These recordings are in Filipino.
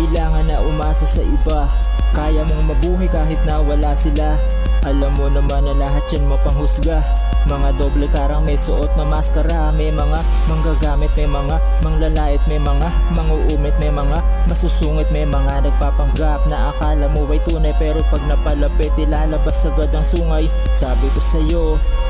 kailangan na umasa sa iba. Kaya mong mabuhay kahit na wala sila. Alam mo naman na lahat yan mapanghusga. Mga doble karang may suot na maskara. May mga manggagamit, may mga manglalait, may mga manguumit, may mga masusungit, may mga nagpapanggap na akala mo ay tunay, pero pag napalapit ilalabas agad ang sungay. Sabi ko sa'yo,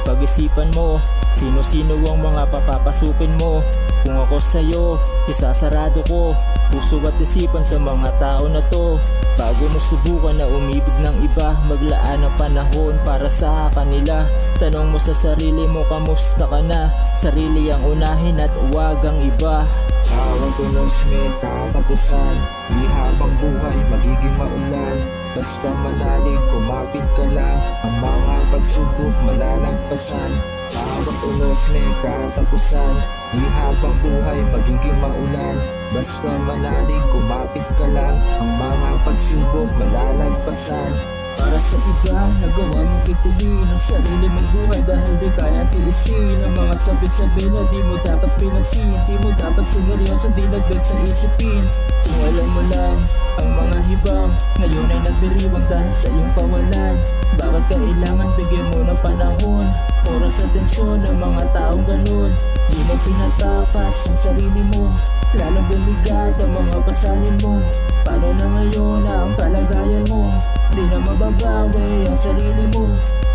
pag-isipan mo, sino-sino ang mga papapasukin mo. Kung ako sa'yo, isasarado ko puso at isipan sa mga tao na to. Bago mo subukan na umibig ng iba, maglaan ng panahon para sa kanila. Tanong mo sa sarili mo, kamusta ka na? Sarili ang unahin at huwag ang iba. Tawag ko ng Smith, katapusan. Di habang buhay magiging maulan. Basta manalig, kumapit ka lang. Ang mga pagsubok malalagpasan. Tawag ko ng Smith, katapusan. Di habang buhay magiging maulan. Basta manalig, kumapit ka lang. Ang mga pagsubok malalagpasan. Para sa iba, nagawa mong pipiliin ang sarili mong buhay dahil di kaya tiisin ang mga sabi-sabi na di mo dapat pinansin. Di mo dapat sineryoso, di nagdag sa isipin. Kung alam mo lang ang mga hibang ngayon ay nagdiriwang dahil sa iyong kawalan. Bakit kailangan bigyan mo ng panahon, oras at tensyon ng mga taong ganun? Di mo pinatakas ang sarili mo, lalong bumigat ang mga pasanin mo. Paano na ngayon ang kalagayan mo? Di na mababawi ang sarili mo.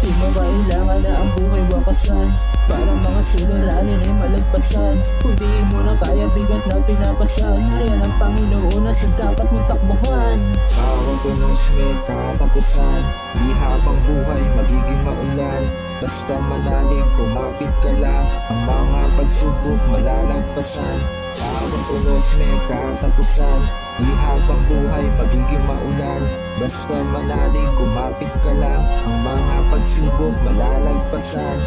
Di mo kailangan na ang buhay wakasan para mga suliranin ay malagpasan. Kung di mo na kaya bigat na pinapasan, hariyan ang Panginoon na siya dapat mong takbuhan. Tawag ko ng Smith, katapusan. Di habang buhay magiging maulan. Basta manalig, kumapit ka lang. Ang mga pagsubok malalagpasan. Tawag ko ng Smith, katapusan. Di habang buhay magiging maulan. Basta manalig, kumapit ka lang. Ang mga pagsubok malalagpasan.